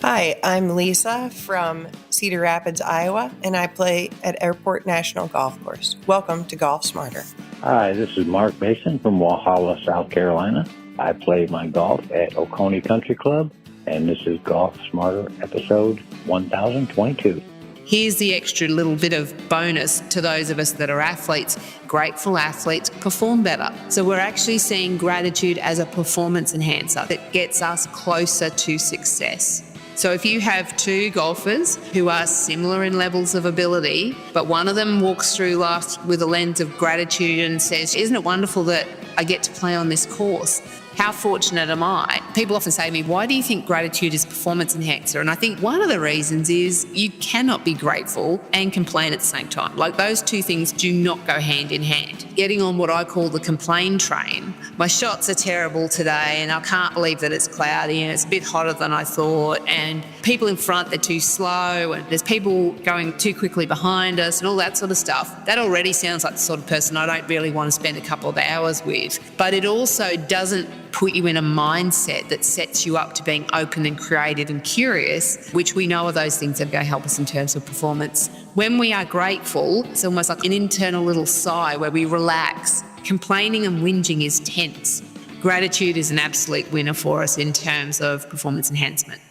Hi, I'm Lisa from Cedar Rapids, Iowa, and I play at Airport National Golf Course. Welcome to Golf Smarter. Hi, this is Mark Mason from Walhalla, South Carolina. I play my golf at Oconee Country Club, and this is Golf Smarter episode 1022. Here's the extra little bit of bonus to those of us that are athletes. Grateful athletes perform better. So we're actually seeing gratitude as a performance enhancer that gets us closer to success. So if you have two golfers who are similar in levels of ability, but one of them walks through life with a lens of gratitude and says, isn't it wonderful that I get to play on this course? How fortunate am I? People often say to me, why do you think gratitude is a performance enhancer? And I think one of the reasons is you cannot be grateful and complain at the same time. Like, those two things do not go hand in hand. Getting on what I call the complain train. My shots are terrible today and I can't believe that it's cloudy and it's a bit hotter than I thought, and people in front, they're too slow, and there's people going too quickly behind us and all that sort of stuff. That already sounds like the sort of person I don't really want to spend a couple of hours with. But it also doesn't put you in a mindset that sets you up to being open and creative and curious, which we know are those things that are going to help us in terms of performance. When we are grateful, it's almost like an internal little sigh where we relax. Complaining and whinging is tense. Gratitude is an absolute winner for us in terms of performance enhancement.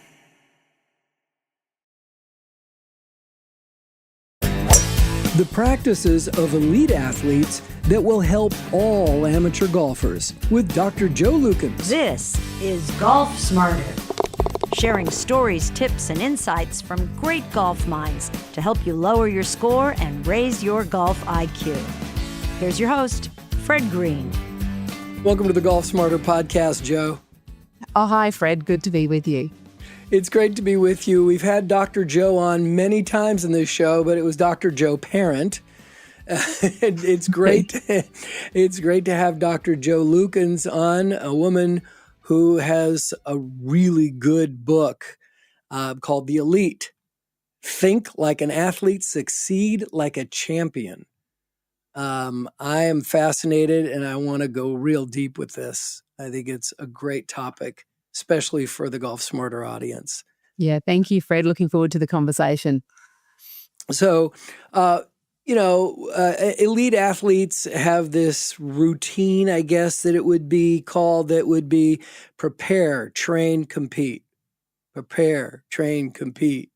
The practices of elite athletes that will help all amateur golfers with Dr. Joe Lukins. This is Golf Smarter, sharing stories, tips, and insights from great golf minds to help you lower your score and raise your golf IQ. Here's your host, Fred Green. Welcome to the Golf Smarter podcast, Joe. Oh, hi, Fred. Good to be with you. It's great to be with you. We've had Dr. Joe on many times in this show, but it was Dr. Joe Parent. It's great. It's great to have Dr. Joe Lukins on, a woman who has a really good book called The Elite. Think like an athlete, succeed like a champion. I am fascinated and I want to go real deep with this. I think it's a great topic, especially for the Golf Smarter audience. Yeah, thank you, Fred. Looking forward to the conversation. So, elite athletes have this routine, I guess, that it would be called, that would be prepare, train, compete. Prepare, train, compete.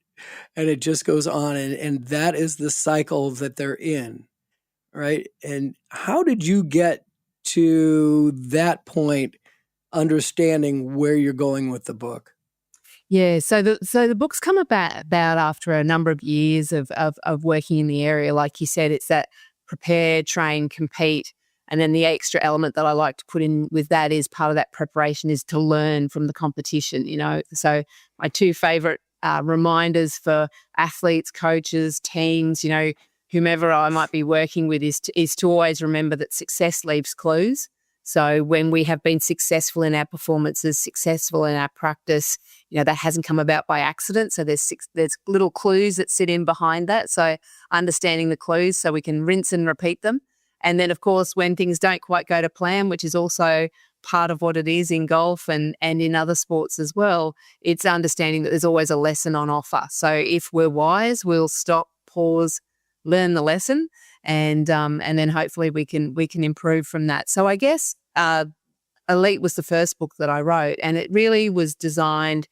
And it just goes on. And that is the cycle that they're in, right? And how did you get to that point, understanding where you're going with the book? Yeah, so the book's come about after a number of years of working in the area. Like you said, it's that prepare, train, compete. And then the extra element that I like to put in with that is part of that preparation is to learn from the competition, So my two favorite reminders for athletes, coaches, teams, whomever I might be working with is to always remember that success leaves clues. So when we have been successful in our performances, successful in our practice, that hasn't come about by accident. So there's little clues that sit in behind that. So understanding the clues so we can rinse and repeat them. And then, of course, when things don't quite go to plan, which is also part of what it is in golf and in other sports as well, it's understanding that there's always a lesson on offer. So if we're wise, we'll stop, pause, learn the lesson, and then hopefully we can improve from that. So I guess Elite was the first book that I wrote, and it really was designed.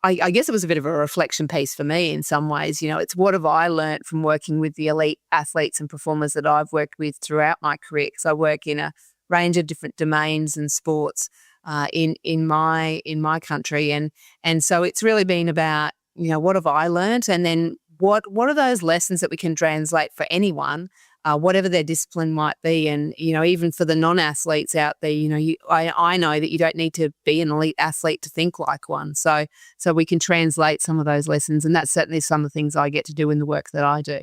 I guess it was a bit of a reflection piece for me in some ways. It's what have I learned from working with the elite athletes and performers that I've worked with throughout my career, because I work in a range of different domains and sports in my country, and so it's really been about what have I learned, and then what are those lessons that we can translate for anyone, whatever their discipline might be. And, even for the non-athletes out there, I know that you don't need to be an elite athlete to think like one. So we can translate some of those lessons. And that's certainly some of the things I get to do in the work that I do.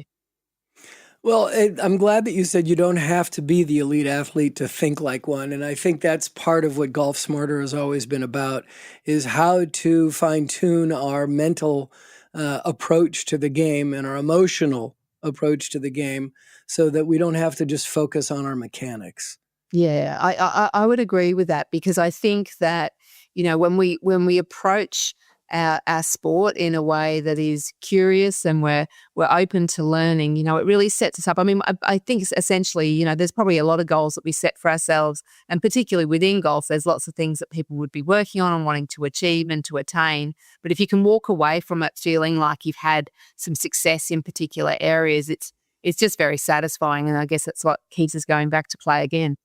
Well, I'm glad that you said you don't have to be the elite athlete to think like one. And I think that's part of what Golf Smarter has always been about, is how to fine-tune our mental approach to the game and our emotional approach to the game so that we don't have to just focus on our mechanics. Yeah, I would agree with that, because I think that, when we approach our sport in a way that is curious, and we're open to learning, it really sets us up. I mean, I think it's essentially, there's probably a lot of goals that we set for ourselves, and particularly within golf, there's lots of things that people would be working on and wanting to achieve and to attain. But if you can walk away from it feeling like you've had some success in particular areas, it's just very satisfying. And I guess that's what keeps us going back to play again.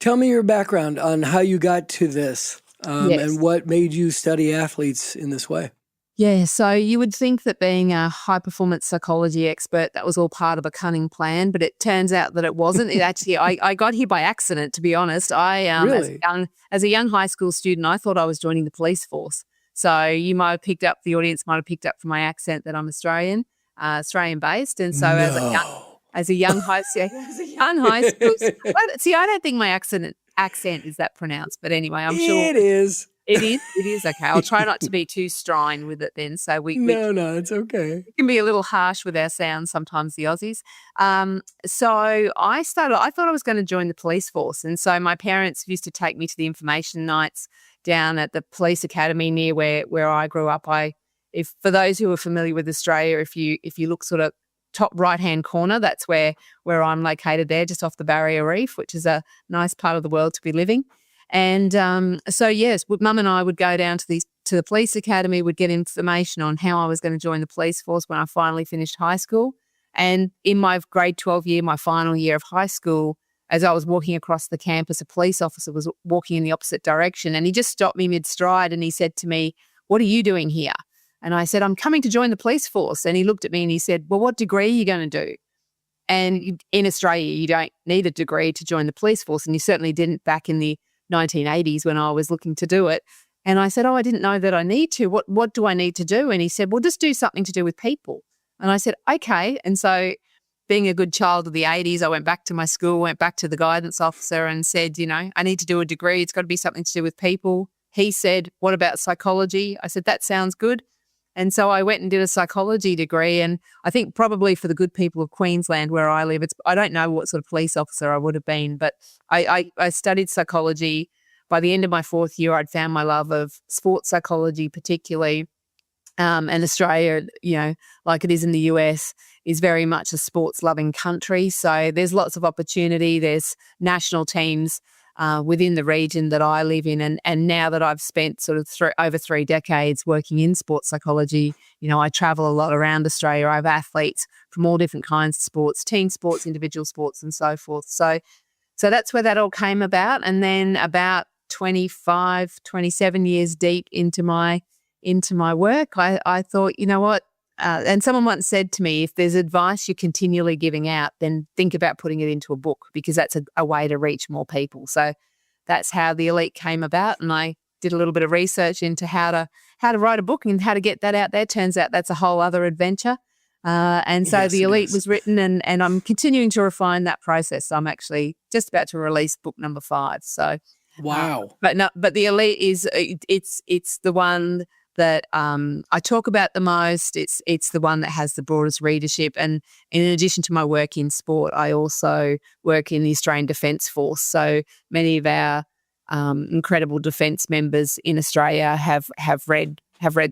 Tell me your background on how you got to this. Yes. And what made you study athletes in this way? Yeah, so you would think that being a high-performance psychology expert, that was all part of a cunning plan, but it turns out that it wasn't. It actually, I got here by accident, to be honest. Really? As a young high school student, I thought I was joining the police force. So you might have picked up, the audience might have picked up from my accent that I'm Australian-based, and so as a young high school, see, I don't think my accent is that pronounced, but anyway, I'm sure it is. It is okay. I'll try not to be too strine with it then. So no, it's okay. We can be a little harsh with our sounds sometimes, the Aussies. So I thought I was going to join the police force, and so my parents used to take me to the information nights down at the police academy near where I grew up. If for those who are familiar with Australia, if you look sort of top right-hand corner, that's where I'm located there, just off the Barrier Reef, which is a nice part of the world to be living. And so, yes, Mum and I would go down to the police academy, would get information on how I was going to join the police force when I finally finished high school. And in my grade 12 year, my final year of high school, as I was walking across the campus, a police officer was walking in the opposite direction, and he just stopped me mid-stride and he said to me, "What are you doing here?" And I said, "I'm coming to join the police force." And he looked at me and he said, "Well, what degree are you going to do?" And in Australia, you don't need a degree to join the police force, and you certainly didn't back in the 1980s when I was looking to do it. And I said, "Oh, I didn't know that I need to. What do I need to do?" And he said, "Well, just do something to do with people." And I said, "Okay." And so being a good child of the 80s, I went back to my school, went back to the guidance officer and said, "I need to do a degree. It's got to be something to do with people." He said, "What about psychology?" I said, "That sounds good." And so I went and did a psychology degree. And I think probably for the good people of Queensland where I live, I don't know what sort of police officer I would have been, but I studied psychology. By the end of my fourth year, I'd found my love of sports psychology particularly. And Australia, like it is in the US, is very much a sports-loving country. So there's lots of opportunity. There's national teams within the region that I live in. And now that I've spent sort of over 3 decades working in sports psychology, I travel a lot around Australia. I have athletes from all different kinds of sports, team sports, individual sports, and so forth. So that's where that all came about. And then about 25, 27 years deep into my work, I thought, you know what? And someone once said to me, if there's advice you're continually giving out, then think about putting it into a book, because that's a way to reach more people. So that's how the Elite came about. And I did a little bit of research into how to write a book and how to get that out there. Turns out that's a whole other adventure. And so the Elite was written, and I'm continuing to refine that process. I'm actually just about to release book number 5. So wow. But the Elite is it's the one that I talk about the most. It's the one that has the broadest readership. And in addition to my work in sport, I also work in the Australian Defence Force. So many of our incredible defence members in Australia have read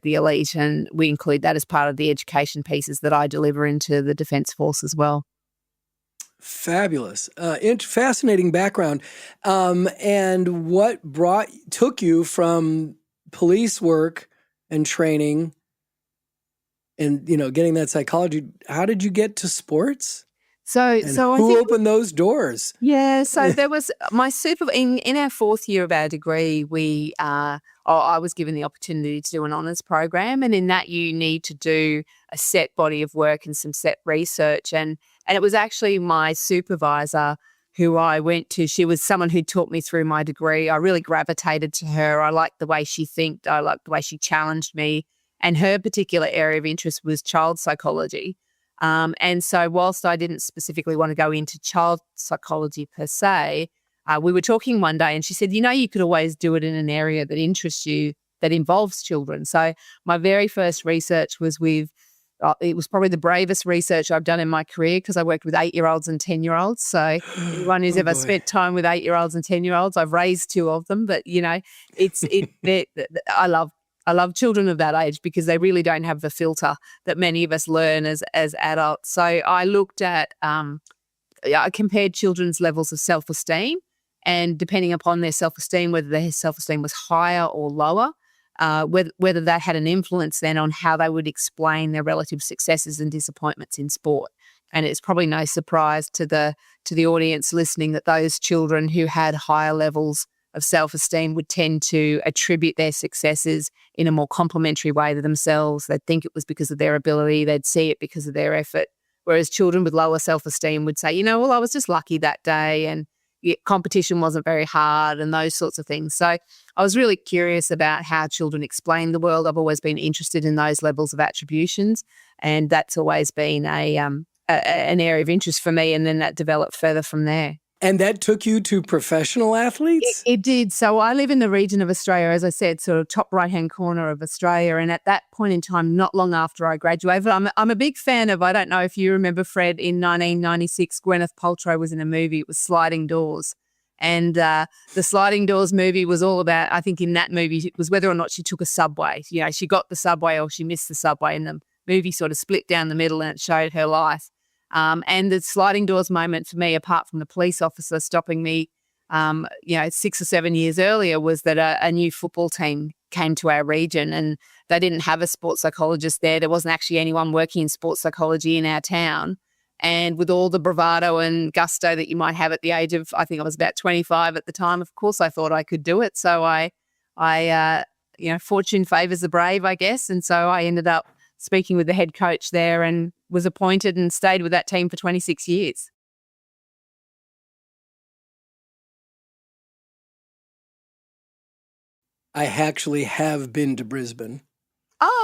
the Elite, and we include that as part of the education pieces that I deliver into the Defence Force as well. Fabulous. Fascinating background. And what took you from police work and training and, getting that psychology, how did you get to sports? So who opened those doors? Yeah, so there was my in our 4th year of our degree, I was given the opportunity to do an honours program, and in that you need to do a set body of work and some set research, and it was actually my supervisor who I went to. She was someone who taught me through my degree. I really gravitated to her. I liked the way she thinked. I liked the way she challenged me, and her particular area of interest was child psychology. And so whilst I didn't specifically want to go into child psychology per se, we were talking one day and she said, you could always do it in an area that interests you, that involves children. So my very first research was it was probably the bravest research I've done in my career, because I worked with 8-year-olds and 10-year-olds. So anyone who's ever spent time with 8-year-olds and 10-year-olds, I've raised 2 of them. But, I love I love children of that age because they really don't have the filter that many of us learn as adults. So I looked at, I compared children's levels of self-esteem, and depending upon their self-esteem, whether their self-esteem was higher or lower, whether that had an influence then on how they would explain their relative successes and disappointments in sport. And it's probably no surprise to the audience listening that those children who had higher levels of self-esteem would tend to attribute their successes in a more complimentary way to themselves. They'd think it was because of their ability. They'd see it because of their effort. Whereas children with lower self-esteem would say, well, I was just lucky that day and competition wasn't very hard and those sorts of things. So I was really curious about how children explain the world. I've always been interested in those levels of attributions, and that's always been an area of interest for me, and then that developed further from there. And that took you to professional athletes? It did. So I live in the region of Australia, as I said, sort of top right-hand corner of Australia. And at that point in time, not long after I graduated, I'm a big fan of, I don't know if you remember, Fred, in 1996, Gwyneth Paltrow was in a movie. It was Sliding Doors. And the Sliding Doors movie was all about, I think in that movie, it was whether or not she took a subway. She got the subway or she missed the subway. And the movie sort of split down the middle and it showed her life. And the sliding doors moment for me, apart from the police officer stopping me, 6 or 7 years earlier, was that a new football team came to our region and they didn't have a sports psychologist there. There wasn't actually anyone working in sports psychology in our town. And with all the bravado and gusto that you might have at the age of, I think I was about 25 at the time, of course I thought I could do it. So I fortune favours the brave, I guess. And so I ended up speaking with the head coach there and was appointed and stayed with that team for 26 years. I actually have been to Brisbane.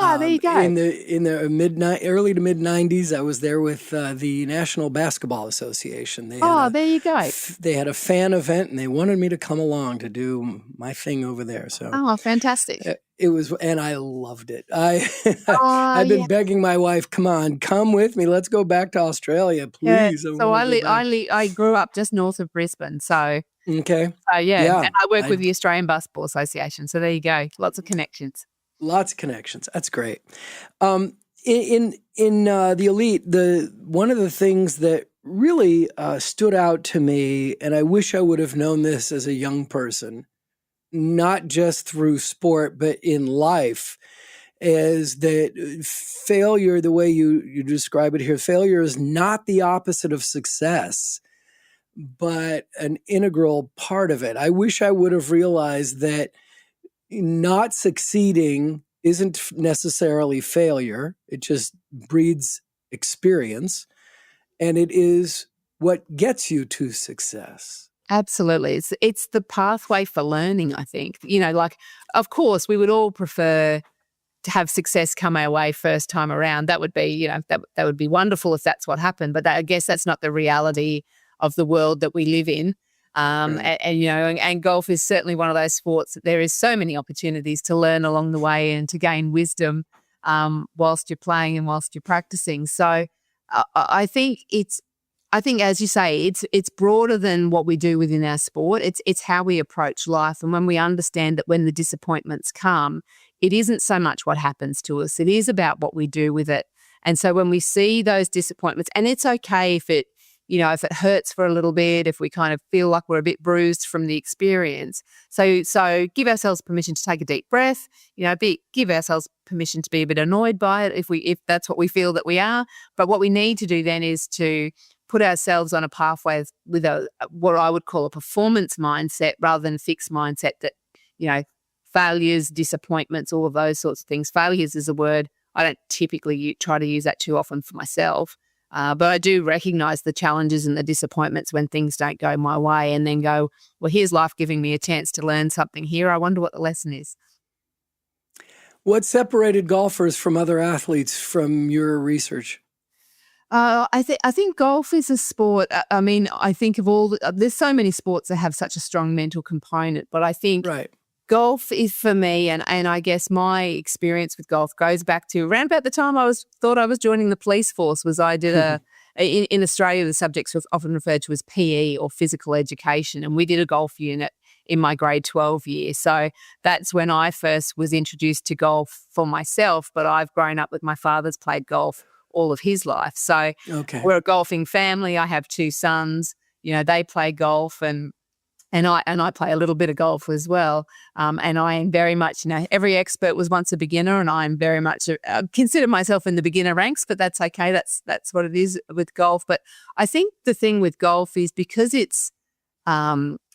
There you go. In the early to mid 90s, I was there with the National Basketball Association. There you go. They had a fan event, and they wanted me to come along to do my thing over there. So, fantastic! It was, and I loved it. I've been begging my wife, come with me. Let's go back to Australia, please. Yeah. So I grew up just north of Brisbane. So okay, yeah. And I work with the Australian Basketball Association. So there you go. Lots of connections. Lots of connections. That's great. In the elite, one of the things that really stood out to me, and I wish I would have known this as a young person, not just through sport but in life, is that failure, the way you describe it here, failure is not the opposite of success, but an integral part of it. I wish I would have realized that not succeeding isn't necessarily failure. It just breeds experience, and it is what gets you to success. Absolutely. It's the pathway for learning, I think. Of course, we would all prefer to have success come our way first time around. That would be, that would be wonderful if that's what happened. But I guess that's not the reality of the world that we live in. Right. And golf is certainly one of those sports that there is so many opportunities to learn along the way and to gain wisdom whilst you're playing and whilst you're practicing. So I think as you say, it's broader than what we do within our sport. It's how we approach life, and when we understand that when the disappointments come, it isn't so much what happens to us; it is about what we do with it. And so when we see those disappointments, and it's okay if it hurts for a little bit, if we kind of feel like we're a bit bruised from the experience. So give ourselves permission to take a deep breath, give ourselves permission to be a bit annoyed by it if that's what we feel that we are. But what we need to do then is to put ourselves on a pathway with what I would call a performance mindset rather than a fixed mindset that, failures, disappointments, all of those sorts of things. Failures is a word I don't typically try to use that too often for myself. But I do recognise the challenges and the disappointments when things don't go my way, and then go, well, here's life giving me a chance to learn something here. I wonder what the lesson is. What separated golfers from other athletes from your research? I think golf is a sport. I think of there's so many sports that have such a strong mental component, but I think golf is for me, and I guess my experience with golf goes back to around about the time I thought I was joining the police force. I did in Australia, the subjects were often referred to as PE or physical education, and we did a golf unit in my grade 12 year. So that's when I first was introduced to golf for myself, but I've grown up with my father's played golf all of his life. So Okay. we're a golfing family. I have two sons, they play golf and I play a little bit of golf as well. And I am very much, every expert was once a beginner, and I'm very much consider myself in the beginner ranks, but that's okay. That's what it is with golf. But I think the thing with golf is because it's,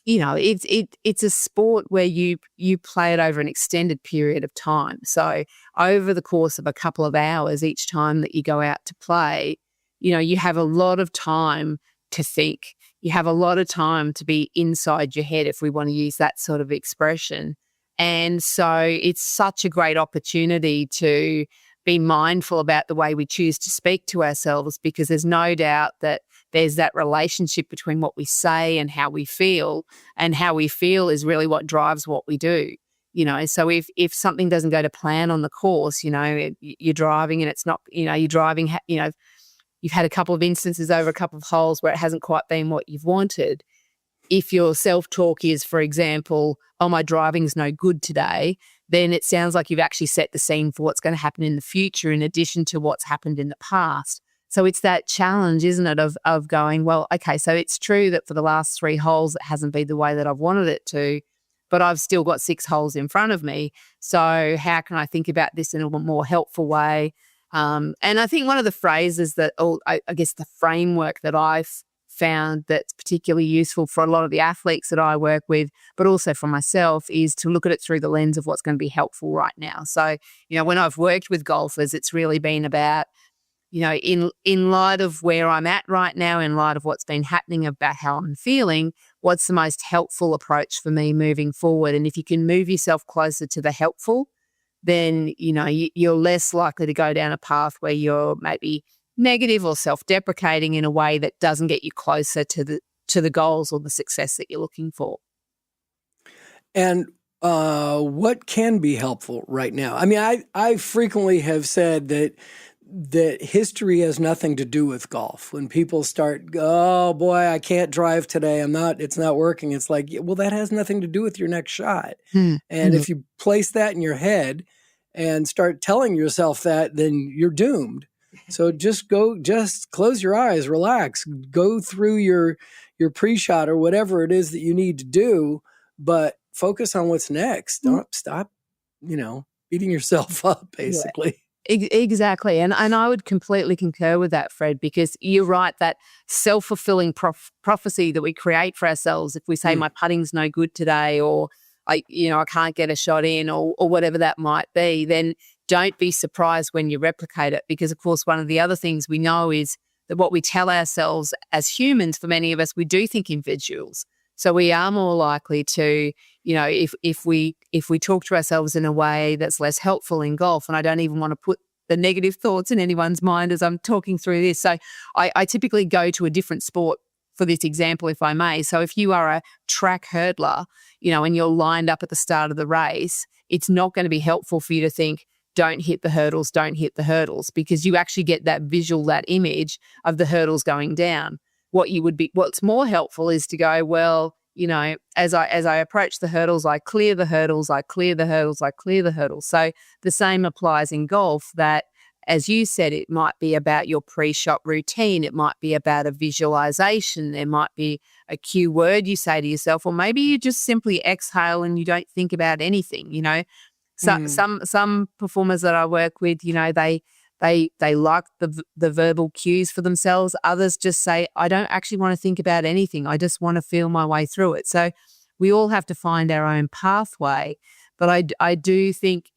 it's a sport where you play it over an extended period of time. So over the course of a couple of hours each time that you go out to play, you have a lot of time to think. You have a lot of time to be inside your head, if we want to use that sort of expression. And so it's such a great opportunity to be mindful about the way we choose to speak to ourselves, because there's no doubt that there's that relationship between what we say and how we feel, and how we feel is really what drives what we do. So if something doesn't go to plan on the course, you're driving and it's not, you're driving, you've had a couple of instances over a couple of holes where it hasn't quite been what you've wanted. If your self-talk is, for example, oh, my driving's no good today, then it sounds like you've actually set the scene for what's going to happen in the future in addition to what's happened in the past. So it's that challenge, isn't it, of going, well, okay, so it's true that for the last 3 holes it hasn't been the way that I've wanted it to, but I've still got 6 holes in front of me. So how can I think about this in a more helpful way? And I think one of the phrases that, I guess the framework that I've found that's particularly useful for a lot of the athletes that I work with, but also for myself, is to look at it through the lens of what's going to be helpful right now. So, when I've worked with golfers, it's really been about, in light of where I'm at right now, in light of what's been happening, about how I'm feeling, what's the most helpful approach for me moving forward? And if you can move yourself closer to the helpful, then, you're less likely to go down a path where you're maybe negative or self-deprecating in a way that doesn't get you closer to the goals or the success that you're looking for. And what can be helpful right now? I mean, I frequently have said that history has nothing to do with golf. When people start, oh boy, I can't drive today, it's not working. It's like, well, that has nothing to do with your next shot. And if you place that in your head and start telling yourself that, then you're doomed. So just close your eyes, relax, go through your pre-shot or whatever it is that you need to do, but focus on what's next. Don't stop, beating yourself up, basically. Yeah. Exactly. And I would completely concur with that, Fred, because you're right, that self-fulfilling prophecy that we create for ourselves. If we say my putting's no good today, or I can't get a shot in, or whatever that might be, then don't be surprised when you replicate it. Because, of course, one of the other things we know is that what we tell ourselves as humans, for many of us, we do think in visuals. So we are more likely to, if we talk to ourselves in a way that's less helpful in golf, and I don't even want to put the negative thoughts in anyone's mind as I'm talking through this. So I typically go to a different sport for this example, if I may. So if you are a track hurdler, and you're lined up at the start of the race, it's not going to be helpful for you to think, don't hit the hurdles, because you actually get that visual, that image of the hurdles going down. What's more helpful is to go, well, as I approach the hurdles, I clear the hurdles, I clear the hurdles, I clear the hurdles. So the same applies in golf, that, as you said, it might be about your pre-shot routine. It might be about a visualization. There might be a cue word you say to yourself, or maybe you just simply exhale and you don't think about anything, So some performers that I work with, they like the verbal cues for themselves. Others just say, I don't actually want to think about anything. I just want to feel my way through it. So we all have to find our own pathway. But I do think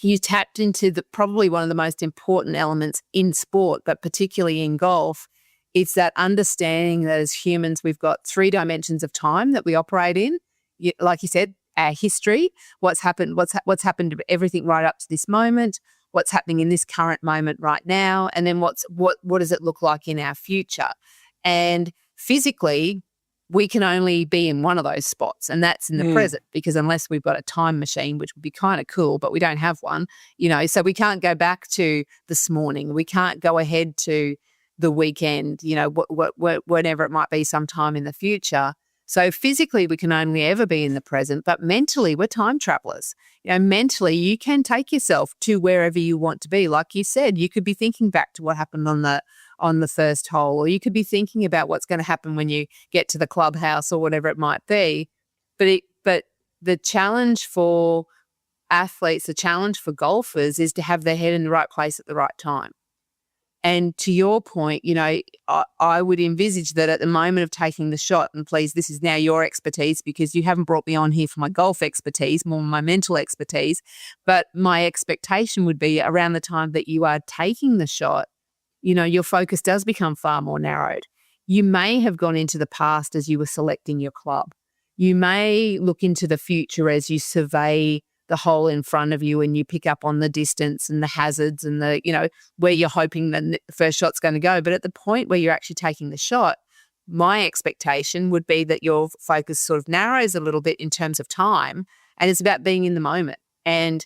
you tapped into probably one of the most important elements in sport, but particularly in golf. It's that understanding that as humans, we've got 3 dimensions of time that we operate in. Like you said, our history, what's happened to everything right up to this moment, what's happening in this current moment right now, and then what does it look like in our future? And physically, we can only be in one of those spots, and that's in the present, because unless we've got a time machine, which would be kind of cool, but we don't have one, so we can't go back to this morning. We can't go ahead to the weekend, whenever it might be sometime in the future. So physically, we can only ever be in the present, but mentally, we're time travelers. Mentally, you can take yourself to wherever you want to be. Like you said, you could be thinking back to what happened on the first hole, or you could be thinking about what's going to happen when you get to the clubhouse or whatever it might be. But the challenge for athletes, the challenge for golfers is to have their head in the right place at the right time. And to your point, I would envisage that at the moment of taking the shot, and please, this is now your expertise because you haven't brought me on here for my golf expertise, more my mental expertise, but my expectation would be around the time that you are taking the shot, your focus does become far more narrowed. You may have gone into the past as you were selecting your club. You may look into the future as you survey the hole in front of you and you pick up on the distance and the hazards and where you're hoping the first shot's going to go. But at the point where you're actually taking the shot, my expectation would be that your focus sort of narrows a little bit in terms of time, and it's about being in the moment and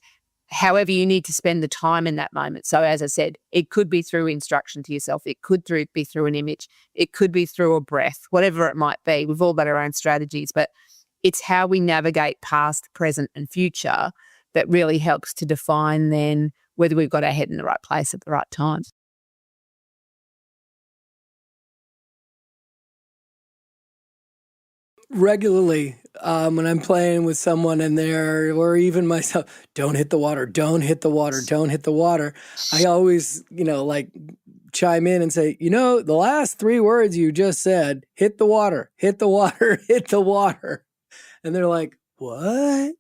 however you need to spend the time in that moment. So as I said, it could be through instruction to yourself. It could be through an image. It could be through a breath, whatever it might be. We've all got our own strategies, but it's how we navigate past, present, and future that really helps to define then whether we've got our head in the right place at the right time. Regularly, when I'm playing with someone in there, or even myself, don't hit the water, don't hit the water, don't hit the water. I always, chime in and say, the last 3 words you just said, hit the water, hit the water, hit the water. And they're like, what?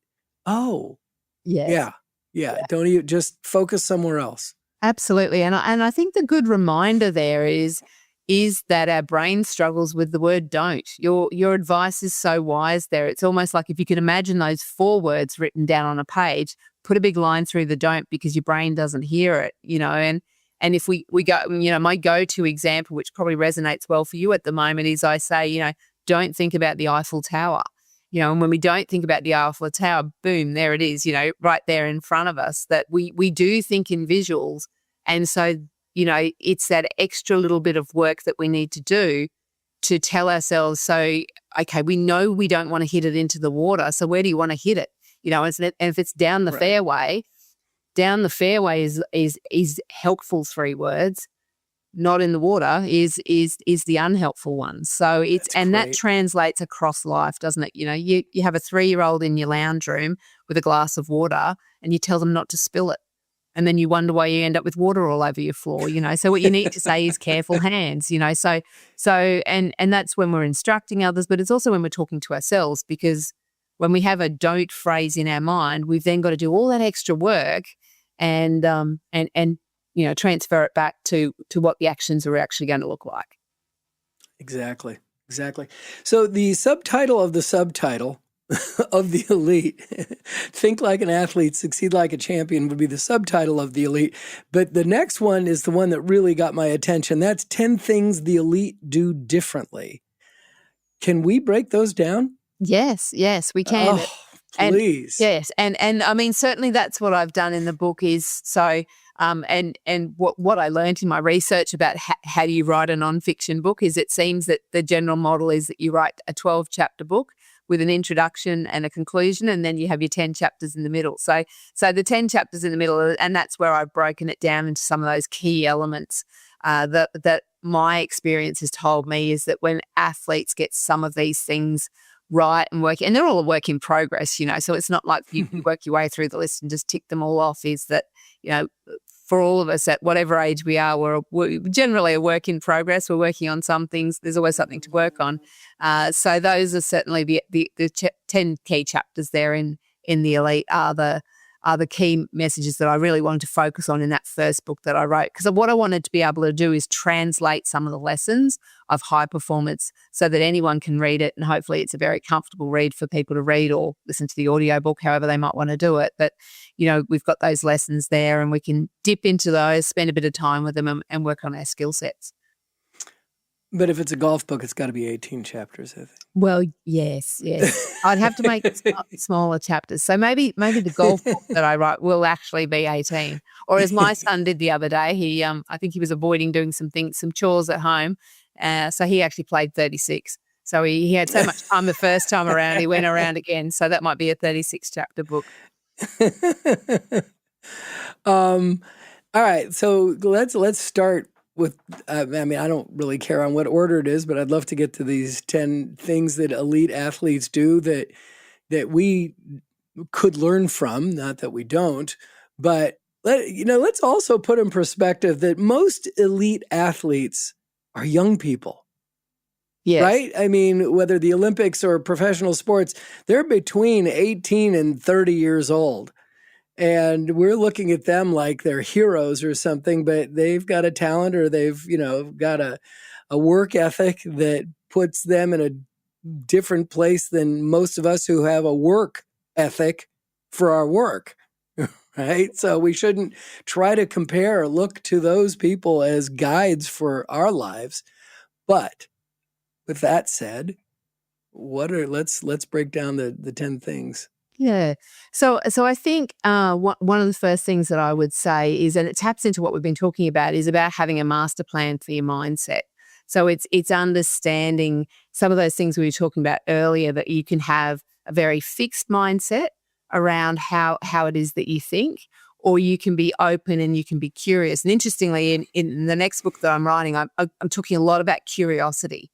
Oh, yes. Yeah. Don't even just focus somewhere else. Absolutely. And I think the good reminder there is that our brain struggles with the word don't. Your advice is so wise there. It's almost like if you can imagine those 4 words written down on a page, put a big line through the don't because your brain doesn't hear it, and if we go, my go-to example, which probably resonates well for you at the moment, is I say, don't think about the Eiffel Tower. And when we don't think about the Eiffel Tower, boom, there it is, right there in front of us, that we do think in visuals. And so, it's that extra little bit of work that we need to do to tell ourselves, so, okay, we know we don't want to hit it into the water. So where do you want to hit it? And if it's down the fairway, down the fairway is helpful 3 words. Not in the water is the unhelpful one. So that translates across life, doesn't it? You have a 3-year-old in your lounge room with a glass of water and you tell them not to spill it. And then you wonder why you end up with water all over your floor, So what you need to say is careful hands, So and that's when we're instructing others, but it's also when we're talking to ourselves, because when we have a don't phrase in our mind, we've then got to do all that extra work and transfer it back to what the actions are actually going to look like. Exactly. So the subtitle of the subtitle of the elite, think like an athlete, succeed like a champion, would be the subtitle of the elite. But the next one is the one that really got my attention. That's 10 things the elite do differently. Can we break those down? Yes, we can. Oh, please. And I mean, certainly that's what I've done in the book is so. And what I learned in my research about how do you write a nonfiction book is it seems that the general model is that you write a 12-chapter book with an introduction and a conclusion, and then you have your 10 chapters in the middle. So the 10 chapters in the middle, and that's where I've broken it down into some of those key elements that my experience has told me is that when athletes get some of these things right and work, and they're all a work in progress, so it's not like you work your way through the list and just tick them all off, is that, for all of us at whatever age we are, we're generally a work in progress. We're working on some things. There's always something to work on. So those are certainly the 10 key chapters there in the elite are the key messages that I really wanted to focus on in that first book that I wrote. Because what I wanted to be able to do is translate some of the lessons of high performance so that anyone can read it, and hopefully it's a very comfortable read for people to read or listen to the audiobook, however they might want to do it. But, we've got those lessons there and we can dip into those, spend a bit of time with them and work on our skill sets. But if it's a golf book, it's got to be 18 chapters, I think. Well, yes. I'd have to make smaller chapters. So maybe the golf book that I write will actually be 18. Or as my son did the other day, he I think he was avoiding doing some chores at home. So he actually played 36. So he had so much time the first time around, he went around again. So that might be a 36 chapter book. All right, so let's start with. I mean, I don't really care on what order it is, but I'd love to get to these 10 things that elite athletes do that we could learn from. Not that we don't, but let's also put in perspective that most elite athletes are young people. Yes. Right? I mean, whether the Olympics or professional sports, they're between 18 and 30 years old. And we're looking at them like they're heroes or something, but they've got a talent or they've, got a work ethic that puts them in a different place than most of us who have a work ethic for our work. Right? So we shouldn't try to compare or look to those people as guides for our lives. But with that said, let's break down the 10 things. Yeah. So I think one of the first things that I would say is, and it taps into what we've been talking about, is about having a master plan for your mindset. So it's understanding some of those things we were talking about earlier, that you can have a very fixed mindset around how it is that you think, or you can be open and you can be curious. And interestingly, in the next book that I'm writing, I'm talking a lot about curiosity.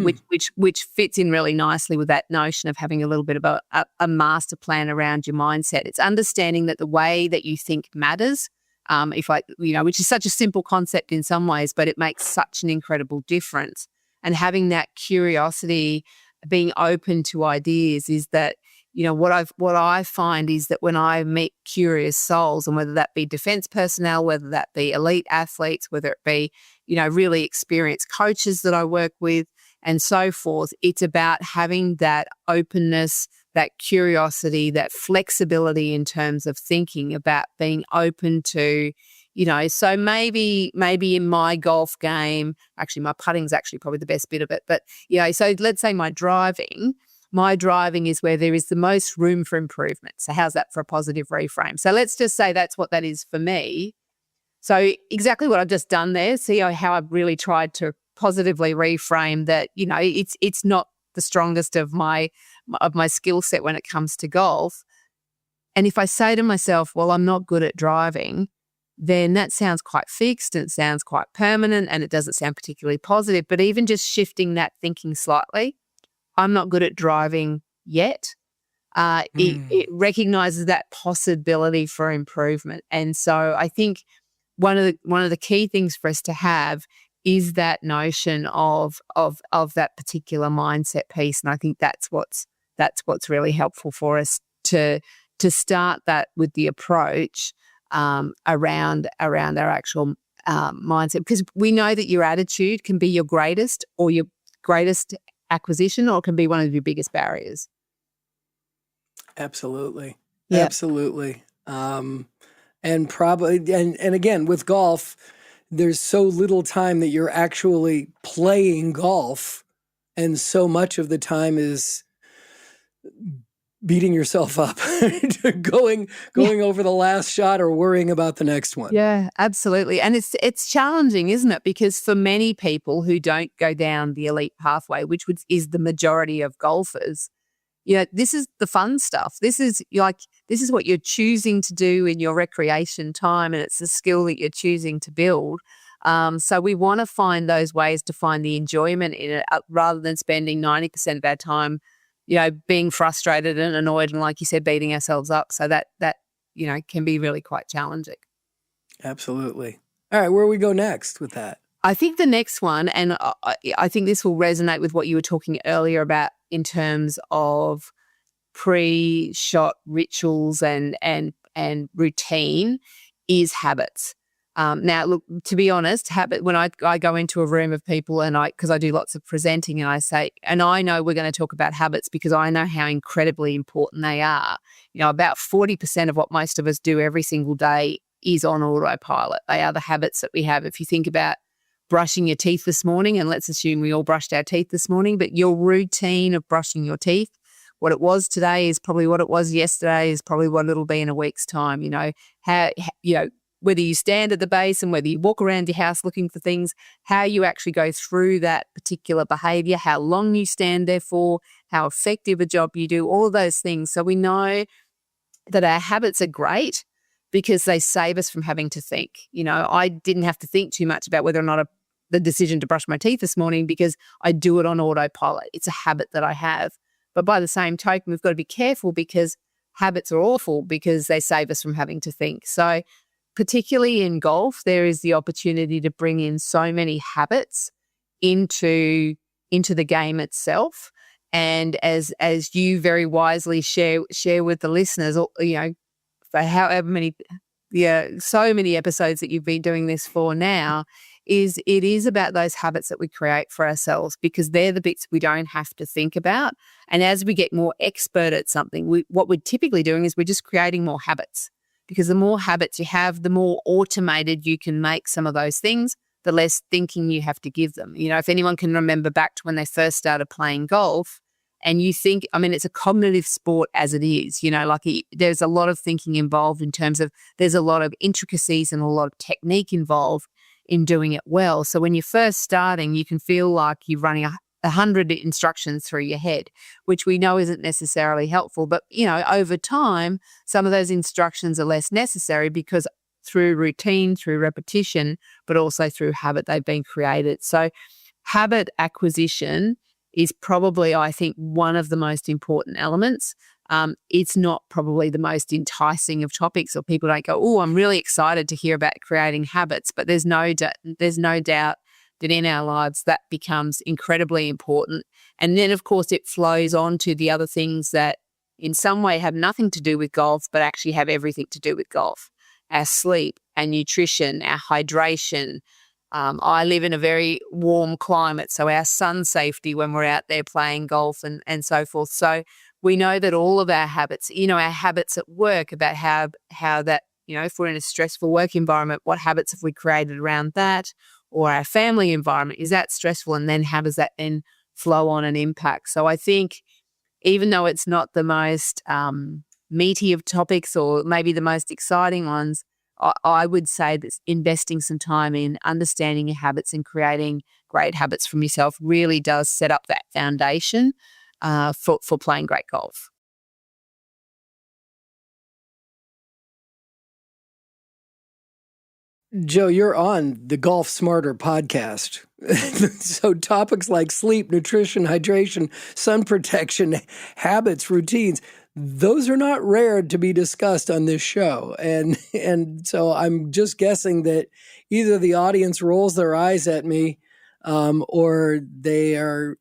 Which fits in really nicely with that notion of having a little bit of a master plan around your mindset. It's understanding that the way that you think matters, which is such a simple concept in some ways, but it makes such an incredible difference. And having that curiosity, being open to ideas, is that, what I find is that when I meet curious souls, and whether that be defense personnel, whether that be elite athletes, whether it be, really experienced coaches that I work with and so forth, it's about having that openness, that curiosity, that flexibility in terms of thinking, about being open to, so maybe in my golf game, actually my putting's actually probably the best bit of it, but, so let's say my driving is where there is the most room for improvement. So how's that for a positive reframe? So let's just say that's what that is for me. So exactly what I've just done there, see how I've really tried to positively reframe that, it's not the strongest of my skill set when it comes to golf. And if I say to myself, well, I'm not good at driving, then that sounds quite fixed and it sounds quite permanent and it doesn't sound particularly positive. But even just shifting that thinking slightly, I'm not good at driving yet. It recognizes that possibility for improvement. And so I think one of the key things for us to have is that notion of that particular mindset piece. And I think that's what's really helpful for us to start that with the approach around our actual mindset, because we know that your attitude can be your greatest acquisition, or it can be one of your biggest barriers. Absolutely. Yeah. Absolutely. And probably, and again, with golf, there's so little time that you're actually playing golf. And so much of the time is beating yourself up, going over the last shot or worrying about the next one. Yeah, absolutely. And it's challenging, isn't it? Because for many people who don't go down the elite pathway, which is the majority of golfers, this is the fun stuff. This is what you're choosing to do in your recreation time, and it's a skill that you're choosing to build. So we want to find those ways to find the enjoyment in it, rather than spending 90% of our time being frustrated and annoyed and, like you said, beating ourselves up. So that can be really quite challenging. Absolutely. All right, where we go next with that? I think the next one, and I think this will resonate with what you were talking earlier about in terms of pre-shot rituals and routine, is habits. Now, look, to be honest, when I go into a room of people because I do lots of presenting, and I say, and I know we're going to talk about habits because I know how incredibly important they are. About 40% of what most of us do every single day is on autopilot. They are the habits that we have. If you think about brushing your teeth this morning, and let's assume we all brushed our teeth this morning, but your routine of brushing your teeth, what it was today is probably what it was yesterday, is probably what it'll be in a week's time. whether you stand at the base and whether you walk around your house looking for things, how you actually go through that particular behavior, how long you stand there for, how effective a job you do, all of those things. So we know that our habits are great because they save us from having to think. I didn't have to think too much about whether or not the decision to brush my teeth this morning because I do it on autopilot. It's a habit that I have. But by the same token, we've got to be careful because habits are awful because they save us from having to think. So particularly in golf, there is the opportunity to bring in so many habits into the game itself. And as you very wisely share with the listeners, for however many, so many episodes that you've been doing this for now, it is about those habits that we create for ourselves because they're the bits we don't have to think about. And as we get more expert at something, what we're typically doing is we're just creating more habits because the more habits you have, the more automated you can make some of those things, the less thinking you have to give them. If anyone can remember back to when they first started playing golf, and you think, it's a cognitive sport as it is, there's a lot of thinking involved in terms of there's a lot of intricacies and a lot of technique involved in doing it well. So when you're first starting, you can feel like you're running 100 instructions through your head, which we know isn't necessarily helpful. But, over time, some of those instructions are less necessary because through routine, through repetition, but also through habit, they've been created. So habit acquisition is probably, I think, one of the most important elements. It's not probably the most enticing of topics, or people don't go, oh, I'm really excited to hear about creating habits. But there's no doubt that in our lives that becomes incredibly important. And then, of course, it flows on to the other things that in some way have nothing to do with golf, but actually have everything to do with golf. Our sleep, our nutrition, our hydration. I live in a very warm climate, so our sun safety when we're out there playing golf and so forth. So we know that all of our habits, our habits at work about how that, if we're in a stressful work environment, what habits have we created around that? Or our family environment, is that stressful? And then how does that then flow on and impact? So I think even though it's not the most meaty of topics or maybe the most exciting ones, I would say that investing some time in understanding your habits and creating great habits from yourself really does set up that foundation for playing great golf. Joe, you're on the Golf Smarter podcast. So topics like sleep, nutrition, hydration, sun protection, habits, routines, those are not rare to be discussed on this show. And so I'm just guessing that either the audience rolls their eyes at me or they are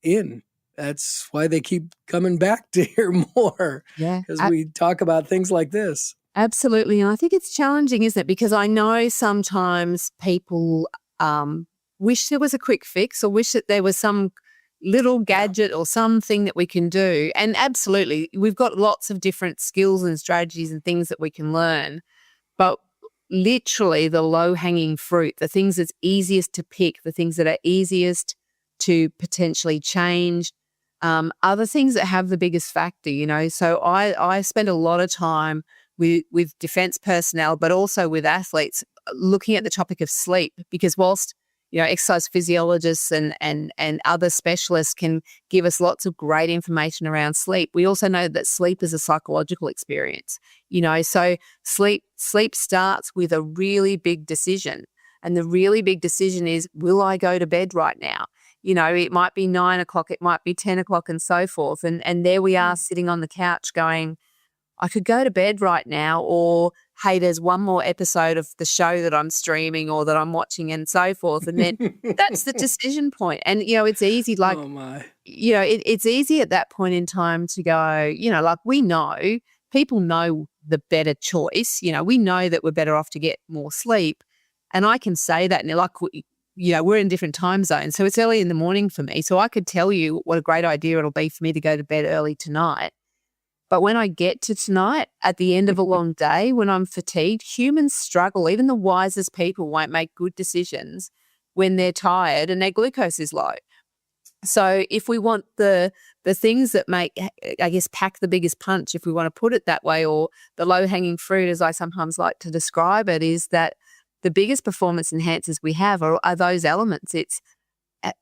in. That's why they keep coming back to hear more. Yeah, because we talk about things like this. Absolutely. And I think it's challenging, isn't it? Because I know sometimes people wish there was a quick fix or wish that there was some little gadget or something that we can do. And absolutely, we've got lots of different skills and strategies and things that we can learn. But literally the low-hanging fruit, the things that's easiest to pick, the things that are easiest to potentially change, are the things that have the biggest factor, So I spend a lot of time with defense personnel, but also with athletes, looking at the topic of sleep, because whilst exercise physiologists and other specialists can give us lots of great information around sleep, we also know that sleep is a psychological experience. So sleep starts with a really big decision, and the really big decision is, will I go to bed right now? It might be 9 o'clock, it might be 10 o'clock, and so forth, and there we are sitting on the couch going, I could go to bed right now, or, hey, there's one more episode of the show that I'm streaming or that I'm watching and so forth. And then that's the decision point. And, it's easy, like, Oh my. It's easy at that point in time to go, like we know, people know the better choice. We know that we're better off to get more sleep. And I can say that, and like, we're in different time zones. So it's early in the morning for me. So I could tell you what a great idea it'll be for me to go to bed early tonight. But when I get to tonight, at the end of a long day, when I'm fatigued, humans struggle. Even the wisest people won't make good decisions when they're tired and their glucose is low. So if we want the the things that make, I guess, pack the biggest punch, if we want to put it that way, or the low-hanging fruit, as I sometimes like to describe it, is that the biggest performance enhancers we have are those elements. It's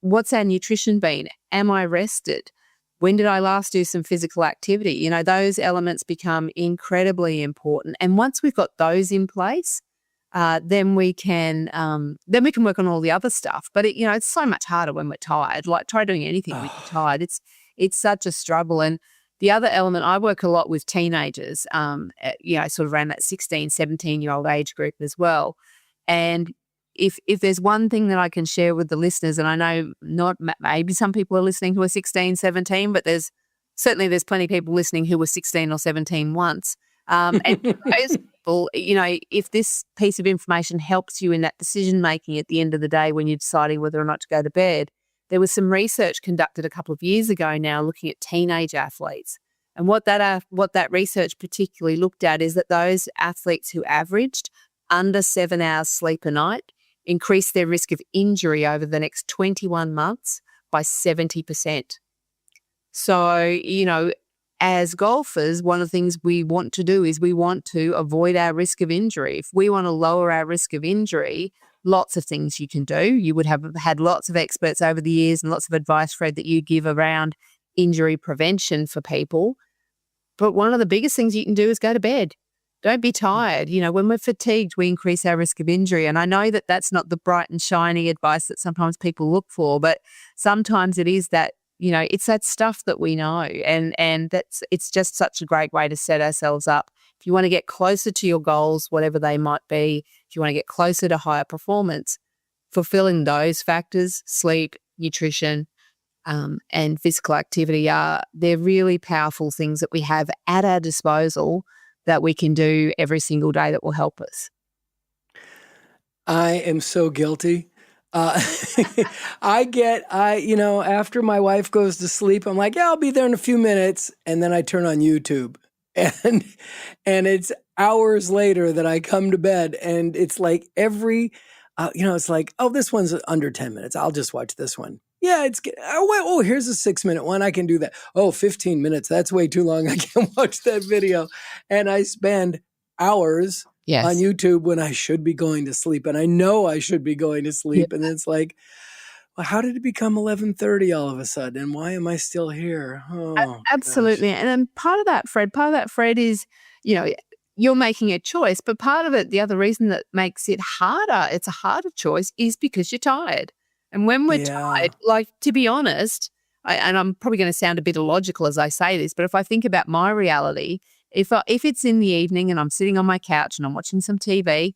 what's our nutrition been? Am I rested? When did I last do some physical activity? You know, those elements become incredibly important. And once we've got those in place, then we can work on all the other stuff. But it's so much harder when we're tired. Like, try doing anything when you're tired. It's such a struggle. And the other element, I work a lot with teenagers, sort of around that 16, 17-year-old age group as well. And if there's one thing that I can share with the listeners, and I know maybe some people are listening who are 16, 17, but there's plenty of people listening who were 16 or 17 once. And those people, if this piece of information helps you in that decision-making at the end of the day when you're deciding whether or not to go to bed, there was some research conducted a couple of years ago now looking at teenage athletes. And what that research particularly looked at is that those athletes who averaged under 7 hours sleep a night increased their risk of injury over the next 21 months by 70%. So, as golfers, one of the things we want to do is we want to avoid our risk of injury. If we want to lower our risk of injury, lots of things you can do. You would have had lots of experts over the years and lots of advice, Fred, that you give around injury prevention for people. But one of the biggest things you can do is go to bed. Don't be tired. When we're fatigued, we increase our risk of injury. And I know that that's not the bright and shiny advice that sometimes people look for, but sometimes it is that, it's that stuff that we know. And it's just such a great way to set ourselves up. If you want to get closer to your goals, whatever they might be, if you want to get closer to higher performance, fulfilling those factors, sleep, nutrition, and physical activity they're really powerful things that we have at our disposal that we can do every single day that will help us. I am so guilty. After my wife goes to sleep, I'm like, yeah, I'll be there in a few minutes. And then I turn on YouTube and it's hours later that I come to bed, and it's like it's like, oh, this one's under 10 minutes. I'll just watch this one. Yeah, here's a 6-minute one. I can do that. Oh, 15 minutes. That's way too long. I can't watch that video. And I spend hours on YouTube when I should be going to sleep. And I know I should be going to sleep. Yeah. And it's like, well, how did it become 11:30 all of a sudden? And why am I still here? Oh, absolutely. Gosh. And then part of that, Fred, is, you're making a choice. But part of it, the other reason that makes it harder, it's a harder choice, is because you're tired. And when we're tired, like, to be honest, and I'm probably going to sound a bit illogical as I say this, but if I think about my reality, if it's in the evening and I'm sitting on my couch and I'm watching some TV,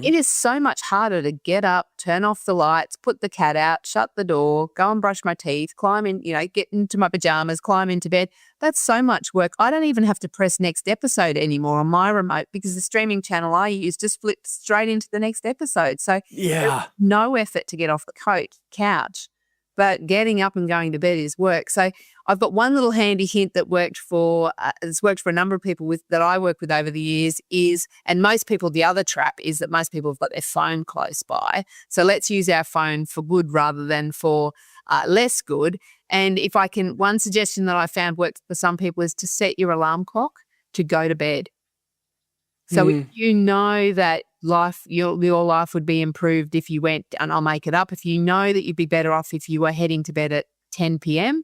it is so much harder to get up, turn off the lights, put the cat out, shut the door, go and brush my teeth, climb in, get into my pajamas, climb into bed. That's so much work. I don't even have to press next episode anymore on my remote because the streaming channel I use just flips straight into the next episode. So there's no effort to get off the couch, but getting up and going to bed is work. So I've got one little handy hint that worked for a number of people that I work with over the years and most people, the other trap is that most people have got their phone close by. So let's use our phone for good rather than for less good. And one suggestion that I found worked for some people is to set your alarm clock to go to bed. So if you know that your life would be improved if you went, and I'll make it up, if you know that you'd be better off if you were heading to bed at 10 p.m.,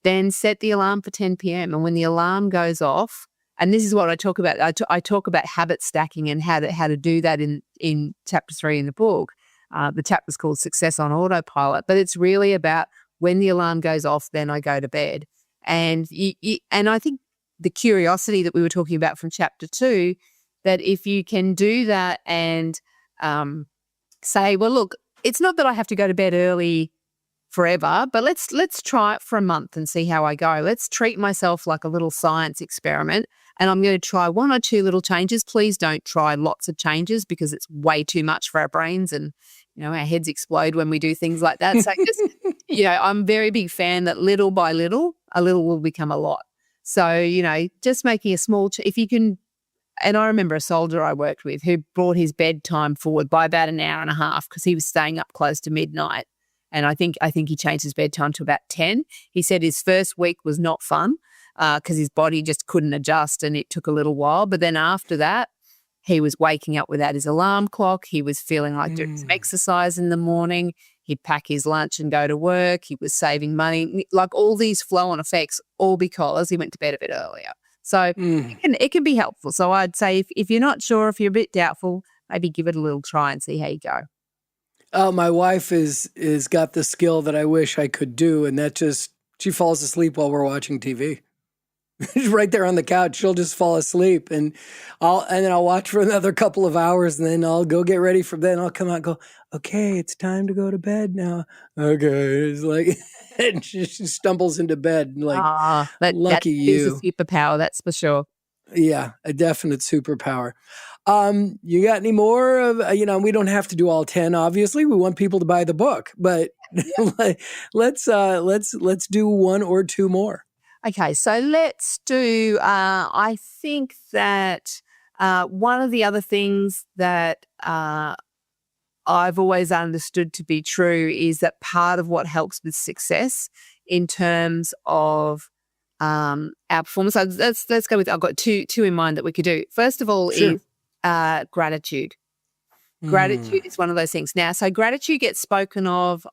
then set the alarm for 10 p.m. And when the alarm goes off, and this is what I talk about, I talk about habit stacking and how to do that in chapter 3 in the book. The chapter's called Success on Autopilot, but it's really about when the alarm goes off, then I go to bed. And and I think the curiosity that we were talking about from chapter 2, that if you can do that and say, well, look, it's not that I have to go to bed early forever, but let's try it for a month and see how I go. Let's treat myself like a little science experiment, and I'm going to try 1 or 2 little changes. Please don't try lots of changes because it's way too much for our brains, and our heads explode when we do things like that. So just, I'm a very big fan that little by little, a little will become a lot. So, just making a small, if you can. And I remember a soldier I worked with who brought his bedtime forward by about an hour and a half because he was staying up close to midnight. And I think he changed his bedtime to about 10. He said his first week was not fun because his body just couldn't adjust and it took a little while. But then after that, he was waking up without his alarm clock. He was feeling like doing some exercise in the morning. He'd pack his lunch and go to work. He was saving money, like all these flow-on effects, all because he went to bed a bit earlier. So it can be helpful. So I'd say if you're not sure, if you're a bit doubtful, maybe give it a little try and see how you go. Oh, my wife is got the skill that I wish I could do, and that she falls asleep while we're watching TV. Right there on the couch, she'll just fall asleep, and then I'll watch for another couple of hours, and then I'll go get ready for bed. And I'll come out and go, okay, it's time to go to bed now. Okay, it's like, and she stumbles into bed. Like, lucky you. It's a superpower, that's for sure. Yeah, a definite superpower. You got any more of, we don't have to do all 10, obviously. We want people to buy the book, but let's do one or two more. Okay, so let's do, I think that one of the other things that I've always understood to be true is that part of what helps with success in terms of our performance. So let's go with, I've got two in mind that we could do. First of all is gratitude. Gratitude is one of those things. Now, so gratitude gets spoken of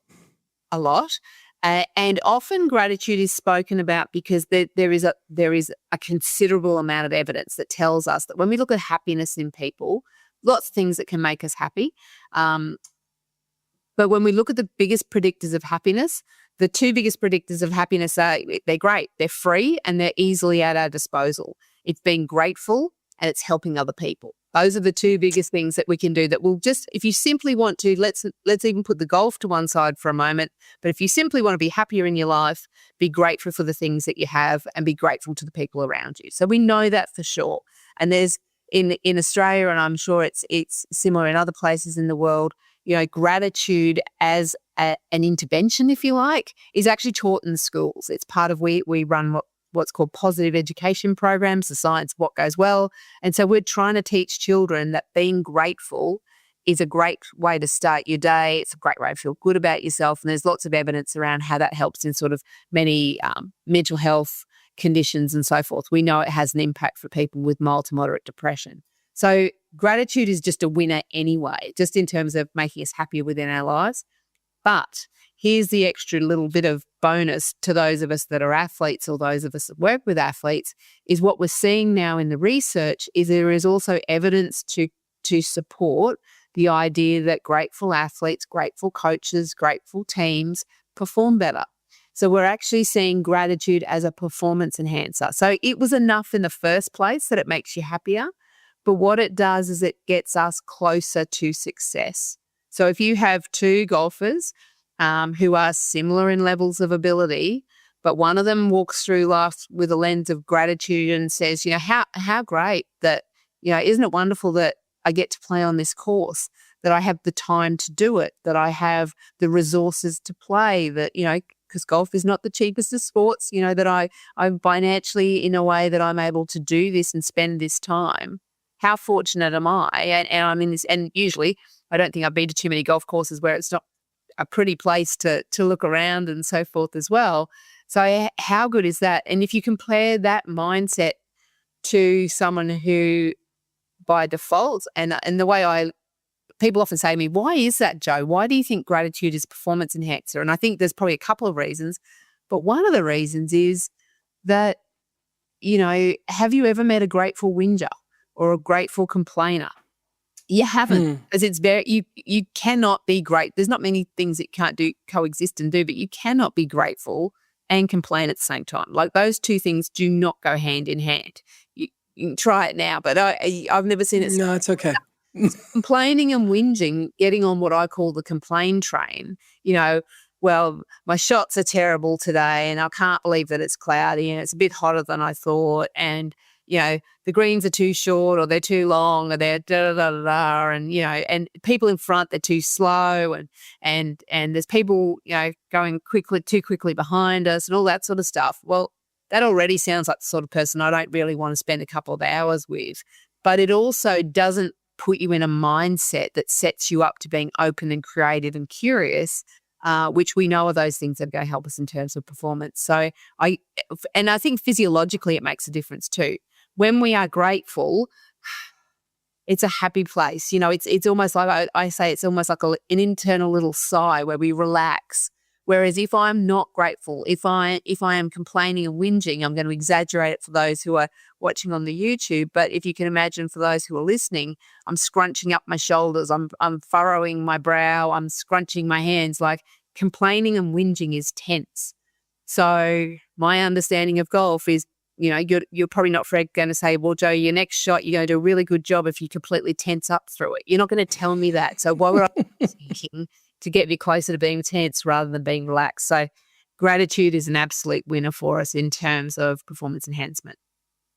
a lot. And often gratitude is spoken about because there is a considerable amount of evidence that tells us that when we look at happiness in people, lots of things that can make us happy. But when we look at the biggest predictors of happiness, the two biggest predictors of happiness are they're great, they're free, and they're easily at our disposal. It's being grateful and it's helping other people. Those are the two biggest things that we can do that will just, if you simply want to, let's even put the golf to one side for a moment. But if you simply want to be happier in your life, be grateful for the things that you have and be grateful to the people around you. So we know that for sure. And there's in Australia, and I'm sure it's similar in other places in the world, gratitude as an intervention, if you like, is actually taught in schools. It's part of, we run what's called positive education programs, the science of what goes well. And so we're trying to teach children that being grateful is a great way to start your day. It's a great way to feel good about yourself. And there's lots of evidence around how that helps in sort of many mental health conditions and so forth. We know it has an impact for people with mild to moderate depression. So gratitude is just a winner anyway, just in terms of making us happier within our lives. But here's the extra little bit of bonus to those of us that are athletes or those of us that work with athletes is what we're seeing now in the research is there is also evidence to support the idea that grateful athletes, grateful coaches, grateful teams perform better. So we're actually seeing gratitude as a performance enhancer. So it was enough in the first place that it makes you happier, but what it does is it gets us closer to success. So if you have two golfers who are similar in levels of ability, but one of them walks through life with a lens of gratitude and says, how great that, isn't it wonderful that I get to play on this course, that I have the time to do it, that I have the resources to play, that, because golf is not the cheapest of sports, that I'm financially in a way that I'm able to do this and spend this time. How fortunate am I? And I'm in this, and usually I don't think I've been to too many golf courses where it's not a pretty place to look around and so forth as well. So how good is that? And if you compare that mindset to someone who by default, and the way people often say to me, why is that, Joe? Why do you think gratitude is a performance enhancer? And I think there's probably a couple of reasons, but one of the reasons is that, have you ever met a grateful whinger or a grateful complainer? You haven't, because it's you cannot be great. There's not many things that you can't coexist and do, but you cannot be grateful and complain at the same time. Like those two things do not go hand in hand. You can try it now, but I've never seen it. No, it's okay. Complaining and whinging, getting on what I call the complain train, well, my shots are terrible today and I can't believe that it's cloudy and it's a bit hotter than I thought and, the greens are too short or they're too long or they're da-da-da-da-da and people in front, they're too slow and there's people, going too quickly behind us and all that sort of stuff. Well, that already sounds like the sort of person I don't really want to spend a couple of hours with. But it also doesn't put you in a mindset that sets you up to being open and creative and curious which we know are those things that are going to help us in terms of performance. So I think physiologically it makes a difference too. When we are grateful, it's a happy place. It's almost like I say it's almost like an internal little sigh where we relax. Whereas if I'm not grateful, if I am complaining and whinging, I'm going to exaggerate it for those who are watching on the YouTube. But if you can imagine for those who are listening, I'm scrunching up my shoulders, I'm furrowing my brow, I'm scrunching my hands. Like complaining and whinging is tense. So my understanding of golf is, you're probably not going to say, well, Joe, your next shot, you're going to do a really good job if you completely tense up through it. You're not going to tell me that. So why would I be thinking to get me closer to being tense rather than being relaxed? So gratitude is an absolute winner for us in terms of performance enhancement.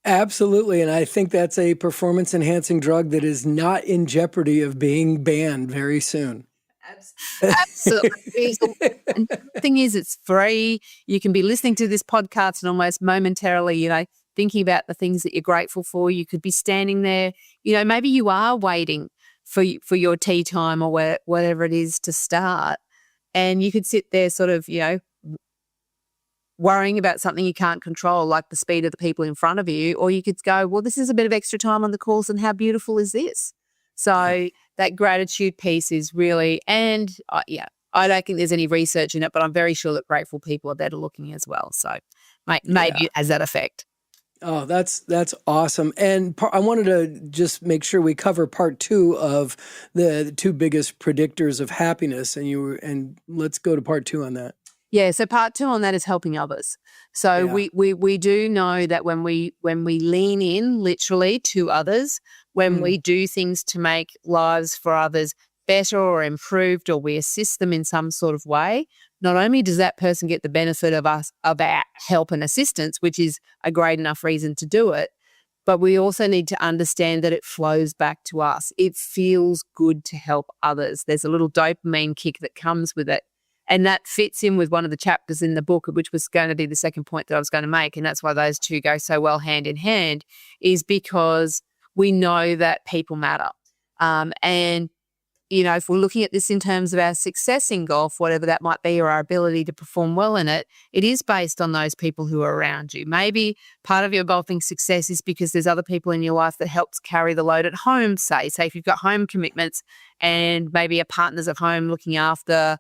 Absolutely. And I think that's a performance enhancing drug that is not in jeopardy of being banned very soon. Absolutely. And the thing is, it's free. You can be listening to this podcast and almost momentarily, thinking about the things that you're grateful for. You could be standing there, maybe you are waiting for your tea time or whatever it is to start. And you could sit there sort of, worrying about something you can't control, like the speed of the people in front of you. Or you could go, well, this is a bit of extra time on the course and how beautiful is this? So that gratitude piece is really, and I don't think there's any research in it, but I'm very sure that grateful people are better looking as well. So maybe it has that effect. Oh, that's awesome. And I wanted to just make sure we cover part 2 of the two biggest predictors of happiness. And let's go to part 2 on that. Yeah, so part 2 on that is helping others. So we do know that when we lean in literally to others, when we do things to make lives for others better or improved, or we assist them in some sort of way, not only does that person get the benefit of our help and assistance, which is a great enough reason to do it, but we also need to understand that it flows back to us. It feels good to help others. There's a little dopamine kick that comes with it. And that fits in with one of the chapters in the book, which was going to be the second point that I was going to make. And that's why those two go so well hand in hand, is because we know that people matter. And, if we're looking at this in terms of our success in golf, whatever that might be, or our ability to perform well in it, it is based on those people who are around you. Maybe part of your golfing success is because there's other people in your life that helps carry the load at home, say if you've got home commitments and maybe a partner's at home looking after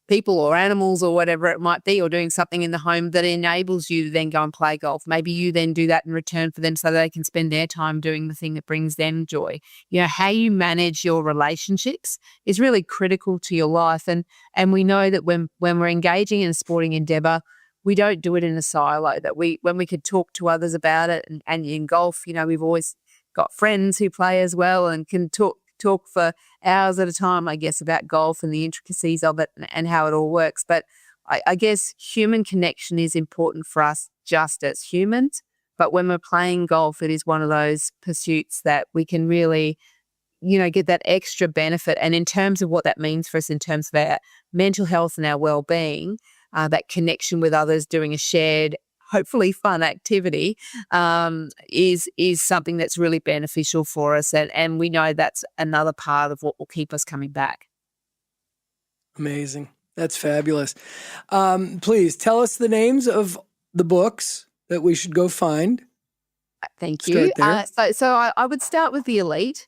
people or animals or whatever it might be, or doing something in the home that enables you to then go and play golf. Maybe you then do that in return for them so they can spend their time doing the thing that brings them joy. How you manage your relationships is really critical to your life. And we know that when we're engaging in a sporting endeavour, we don't do it in a silo, that when we could talk to others about it. And in golf, we've always got friends who play as well and can talk for hours at a time, I guess, about golf and the intricacies of it and how it all works. But I guess human connection is important for us just as humans. But when we're playing golf, it is one of those pursuits that we can really, get that extra benefit. And in terms of what that means for us in terms of our mental health and our well-being, that connection with others, doing a shared, hopefully fun activity, is something that's really beneficial for us. And we know that's another part of what will keep us coming back. Amazing. That's fabulous. Please tell us the names of the books that we should go find. Thank you. So I would start with The Elite.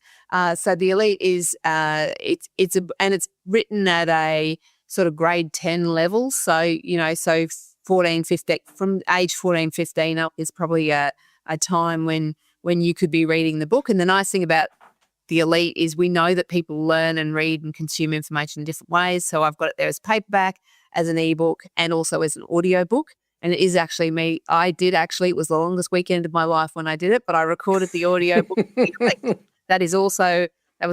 So The Elite is it's written at a sort of grade 10 level. So, 14, 15, from age 14, 15 up is probably a time when you could be reading the book. And the nice thing about The Elite is we know that people learn and read and consume information in different ways. So I've got it there as paperback, as an ebook, and also as an audio book. And it is actually me. It was the longest weekend of my life when I did it, but I recorded the audio book. That was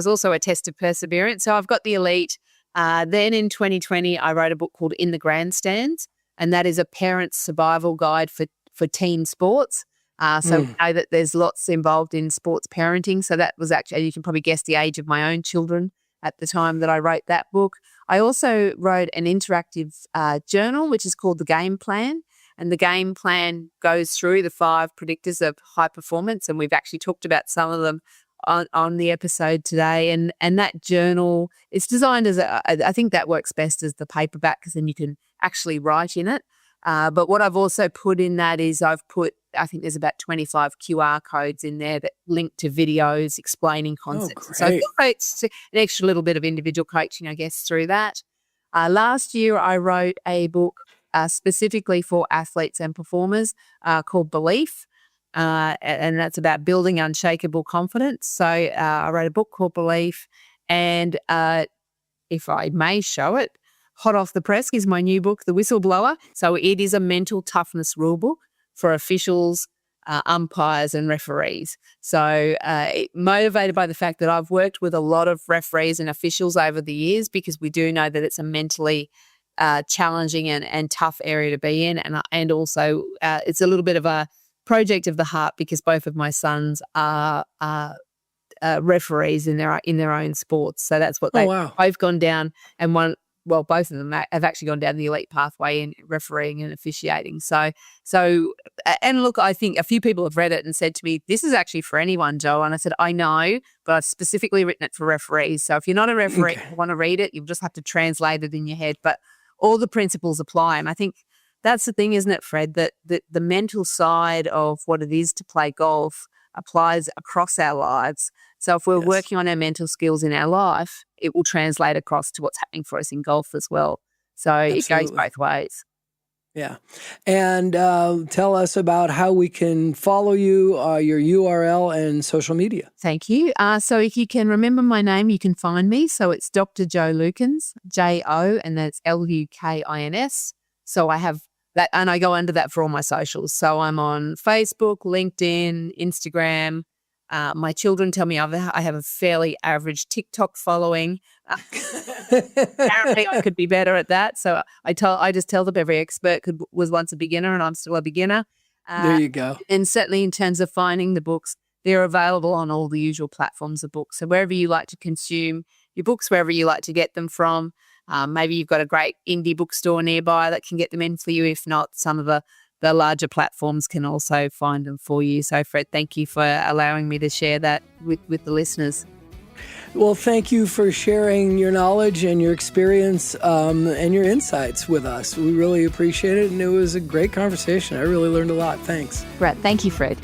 also a test of perseverance. So I've got The Elite. Then in 2020, I wrote a book called In the Grandstands, and that is a parent's survival guide for teen sports. So we know that there's lots involved in sports parenting. So that was actually, you can probably guess the age of my own children at the time that I wrote that book. I also wrote an interactive journal, which is called The Game Plan. And the game plan goes through the 5 predictors of high performance. And we've actually talked about some of them on the episode today. And that journal, it's designed as I think that works best as the paperback because then you can actually write in it. But what I've also put in that is I think there's about 25 QR codes in there that link to videos explaining concepts. So it's an extra little bit of individual coaching, I guess, through that. Last year, I wrote a book specifically for athletes and performers called Belief, and that's about building unshakable confidence. So I wrote a book called Belief, and if I may show it, hot off the press is my new book, The Whistleblower. So it is a mental toughness rule book for officials, umpires and referees. So motivated by the fact that I've worked with a lot of referees and officials over the years because we do know that it's a mentally challenging and tough area to be in. And also it's a little bit of a project of the heart because both of my sons are referees in their own sports. So that's what they've both gone down, and both of them have actually gone down the elite pathway in refereeing and officiating. So, and look, I think a few people have read it and said to me, this is actually for anyone, Jo. And I said, I know, but I've specifically written it for referees. So if you're not a referee and want to read it, you'll just have to translate it in your head. But all the principles apply. And I think that's the thing, isn't it, Fred, that the mental side of what it is to play golf applies across our lives. So if we're working on our mental skills in our life, it will translate across to what's happening for us in golf as well. So It goes both ways. Yeah. And tell us about how we can follow you, your URL and social media. Thank you. So if you can remember my name, you can find me. So it's Dr. Jo Lukins, J-O, and that's L-U-K-I-N-S. So I have that, and I go under that for all my socials. So I'm on Facebook, LinkedIn, Instagram. My children tell me I have a fairly average TikTok following. Apparently, I could be better at that. So I just tell them every expert was once a beginner, and I'm still a beginner. There you go. And certainly in terms of finding the books, they're available on all the usual platforms of books. So wherever you like to consume your books, wherever you like to get them from. Maybe you've got a great indie bookstore nearby that can get them in for you. If not, some of the larger platforms can also find them for you. So, Fred, thank you for allowing me to share that with the listeners. Well, thank you for sharing your knowledge and your experience and your insights with us. We really appreciate it, and it was a great conversation. I really learned a lot. Thanks. Brett, thank you, Fred.